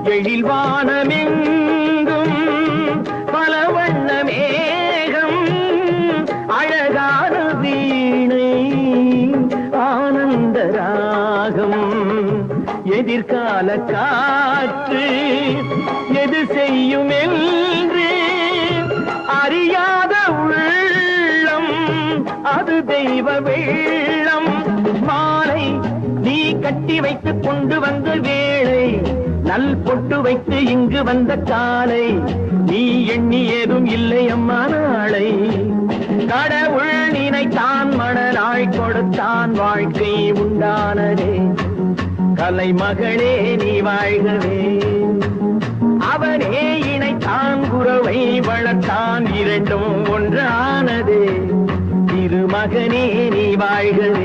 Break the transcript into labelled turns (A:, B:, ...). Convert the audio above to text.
A: எழில் வானமெங்கும் பல வண்ண மேகம் அழகான வீணை ஆனந்த ராகம் எதிர்கால காற்று எது செய்யும் என்று அறியாத உள்ளம் அது தெய்வ வெள்ளம் மாலை நீ கட்டி வைத்துக் கொண்டு வந்த வேளை நல் பொட்டு வைத்து இங்கு வந்த காலை நீ எண்ணி ஏதும் இல்லை அம்மா நாளை கடவுள் நினைத்தான் மணநாள் கொடுத்தான் வாழ்க்கை உண்டானதே கலைமகளே நீ வாழ்கவே அவனே இணைத்தான் குரவை வளர்த்தான் இரண்டும் ஒன்றானதே திருமகனே நீ வாழ்கவே